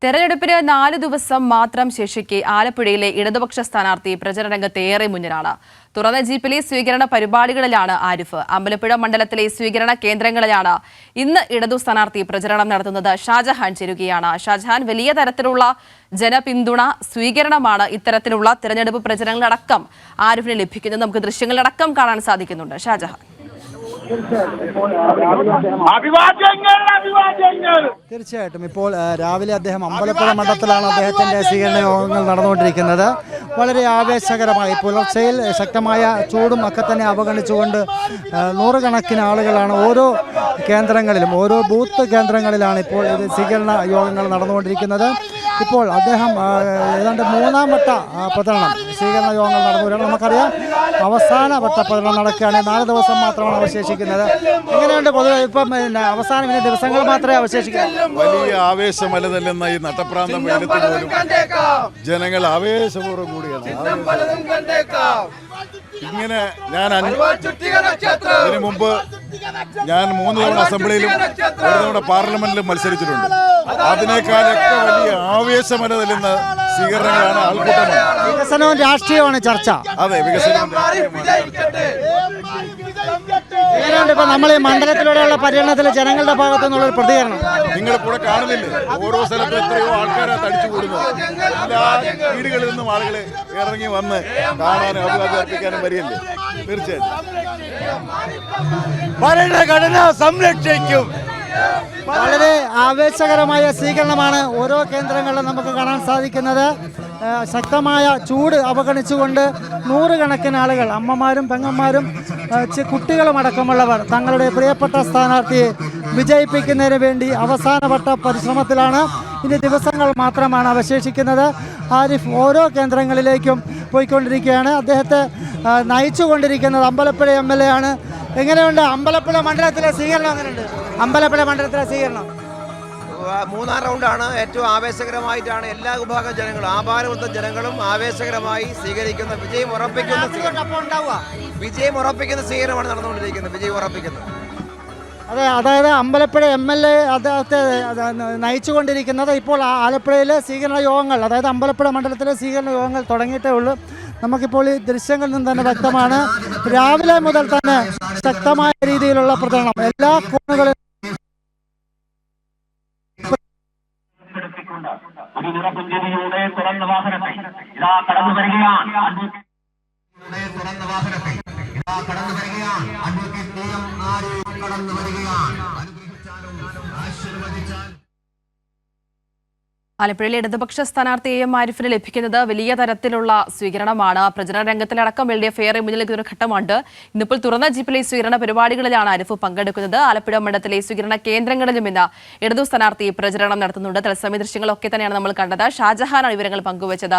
തെരഞ്ഞെടുപ്പിന് 4 ദിവസം മാത്രം ശേഷിക്കെ ആലപ്പുഴയിലെ ഇടതുപക്ഷ സ്ഥാനാർത്ഥി പ്രചരണരംഗത്ത് ഏറെ മുന്നിലാണ്. തുറന്ന ജീപ്പിലെ സ്വീകരണ പരിപാടികളിലാണ് ആരിഫ്. അമ്പലപ്പുഴ മണ്ഡലത്തിലെ സ്വീകരണ കേന്ദ്രങ്ങളിലാണ് ഇന്ന് ഇടതു സ്ഥാനാർത്ഥി പ്രചരണം നടത്തുന്നത്. ഷാജഹാൻ ചേരുകയാണ്. ഷാജഹാൻ, വലിയ തരത്തിലുള്ള ജനപിന്തുണ സ്വീകരണമാണ് ഇത്തരത്തിലുള്ള തെരഞ്ഞെടുപ്പ് പ്രചരണങ്ങളടക്കം ആരിഫിന് ലഭിക്കുന്നത്. നമുക്ക് ദൃശ്യങ്ങളടക്കം കാണാൻ സാധിക്കുന്നുണ്ട്. ഷാജഹാൻ, തീർച്ചയായിട്ടും ഇപ്പോൾ രാവിലെ അദ്ദേഹം അമ്പലപ്പുഴ മണ്ഡലത്തിലാണ് അദ്ദേഹത്തിന്റെ സ്വീകരണ യോഗങ്ങൾ നടന്നുകൊണ്ടിരിക്കുന്നത്. വളരെ ആവേശകരമായി പുലർച്ചയിൽ ശക്തമായ ചൂടും ഒക്കെ തന്നെ അവഗണിച്ചുകൊണ്ട് നൂറുകണക്കിന് ആളുകളാണ് ഓരോ കേന്ദ്രങ്ങളിലും, ഓരോ ബൂത്ത് കേന്ദ്രങ്ങളിലാണ് ഇപ്പോൾ ഇത് സ്വീകരണ യോഗങ്ങൾ നടന്നുകൊണ്ടിരിക്കുന്നത്. ഇപ്പോൾ അദ്ദേഹം ഏതാണ്ട് 3-ാം വട്ട പ്രചരണം, സ്വീകരണ യോഗങ്ങൾ നടന്നു. നമുക്കറിയാം, അവസാന വട്ട പ്രചരണം നടക്കുകയാണ്. 4 ദിവസം മാത്രമാണ് അവശേഷിക്കുന്നത്. എങ്ങനെയുണ്ട് പൊതുവെ ഇപ്പം അവസാനം ദിവസങ്ങൾ മാത്രമേ അവശേഷിക്കുന്നുള്ളൂ? വലിയ ആവേശമലതല്ലെന്ന ഈ നട്ടപ്രാന്തം വെയിലത്ത് പോലും ജനങ്ങൾ ആവേശപൂർവ്വം കൂടിയാണ്. ഇങ്ങനെ ഇതിനു മുമ്പ് ഞാൻ 3 തവണ അസംബ്ലിയിലും 1 തവണ പാർലമെന്റിലും മത്സരിച്ചിട്ടുണ്ട്. അതിനേക്കാളൊക്കെ വലിയ ആവേശമലതല്ലെന്ന സ്വീകരണങ്ങളാണ് ആൾക്കൂട്ടമാണ്. വികസനവും രാഷ്ട്രീയമാണ് ചർച്ച. അതെ, വികസനവും എങ്ങനെയുണ്ട് ഇപ്പൊ നമ്മൾ ഈ മണ്ഡലത്തിലൂടെയുള്ള പര്യടനത്തിൽ ജനങ്ങളുടെ ഭാഗത്തു നിന്നുള്ള പ്രതികരണം? നിങ്ങൾ കൂടെ കാണുന്നില്ലേ, ഓരോ സ്ഥലത്തും എത്രയോ ആൾക്കാരെ തടിച്ചു കൂടുന്നത്. എല്ലാ വീടുകളിൽ നിന്നും ആളുകൾ ഇറങ്ങി വന്ന് കാണാനും അഭിവാദ്യം അർപ്പിക്കാനും വരികയല്ലേ. തീർച്ചയായിട്ടും ഭരണഘടന സംരക്ഷിക്കും. വളരെ ആവേശകരമായ സ്വീകരണമാണ് ഓരോ കേന്ദ്രങ്ങളിലും നമുക്ക് കാണാൻ സാധിക്കുന്നത്. ശക്തമായ ചൂട് അവഗണിച്ചുകൊണ്ട് നൂറുകണക്കിന് ആളുകൾ, അമ്മമാരും പെങ്ങന്മാരും കുട്ടികളുമടക്കമുള്ളവർ തങ്ങളുടെ പ്രിയപ്പെട്ട സ്ഥാനാർത്ഥിയെ വിജയിപ്പിക്കുന്നതിന് വേണ്ടി അവസാനവട്ട പരിശ്രമത്തിലാണ്. ഇനി ദിവസങ്ങൾ മാത്രമാണ് അവശേഷിക്കുന്നത്. ആരിഫ് ഓരോ കേന്ദ്രങ്ങളിലേക്കും പോയിക്കൊണ്ടിരിക്കുകയാണ്. അദ്ദേഹത്തെ നയിച്ചുകൊണ്ടിരിക്കുന്നത് അമ്പലപ്പുഴ MLA ആണ്. എങ്ങനെയുണ്ട് അമ്പലപ്പുഴ മണ്ഡലത്തിലെ സ്വീകരണം? എങ്ങനെയുണ്ട് അമ്പലപ്പുഴ മണ്ഡലത്തിലെ സ്വീകരണം? 3-ാം റൗണ്ടാണ്. ഏറ്റവും ആവേശകരമായിട്ടാണ് എല്ലാ വിഭാഗം ജനങ്ങളും, ആഭാരവൃത്ത ജനങ്ങളും ആവേശകരമായി സ്വീകരിക്കുന്ന, വിജയം ഉറപ്പിക്കുന്ന സ്വീകരണമാണ് നടന്നുകൊണ്ടിരിക്കുന്നത്. വിജയം ഉറപ്പിക്കുന്നത്. അതെ, അതായത് അമ്പലപ്പുഴ MLA അദ്ദേഹത്തെ നയിച്ചുകൊണ്ടിരിക്കുന്നത്. ഇപ്പോൾ ആലപ്പുഴയിലെ സ്വീകരണ യോഗങ്ങൾ, അതായത് അമ്പലപ്പുഴ മണ്ഡലത്തിലെ സ്വീകരണ യോഗങ്ങൾ തുടങ്ങിയിട്ടേ ഉള്ളൂ. നമുക്കിപ്പോൾ ഈ ദൃശ്യങ്ങളിൽ നിന്ന് തന്നെ വ്യക്തമാണ്, രാവിലെ മുതൽ തന്നെ ശക്തമായ രീതിയിലുള്ള പ്രചരണം എല്ലാ കോണുകളിലും. തുറന്ന വാഹനത്തെ ഇതാ കടന്നു വരികയാണ്. ആലപ്പുഴയിലെ ഇടതുപക്ഷ സ്ഥാനാർത്ഥി AM ആരിഫിന് ലഭിക്കുന്നത് വലിയ തരത്തിലുള്ള സ്വീകരണമാണ്. പ്രചരണ രംഗത്തിലടക്കം LDF ഏറെ മുന്നിലേക്ക് ഒരു ഘട്ടമുണ്ട്. ഇന്നിപ്പോൾ തുറന്ന ജീപ്പിലെ സ്വീകരണ പരിപാടികളിലാണ് ആരിഫ് പങ്കെടുക്കുന്നത്. ആലപ്പുഴ മണ്ഡലത്തിലെ സ്വീകരണ കേന്ദ്രങ്ങളിലും ഇന്ന് ഇടതു സ്ഥാനാർത്ഥി പ്രചരണം നടത്തുന്നുണ്ട്. തത്സമയ ദൃശ്യങ്ങളൊക്കെ തന്നെയാണ് നമ്മൾ കണ്ടത്. ഷാജഹാനാണ് വിവരങ്ങൾ പങ്കുവച്ചത്.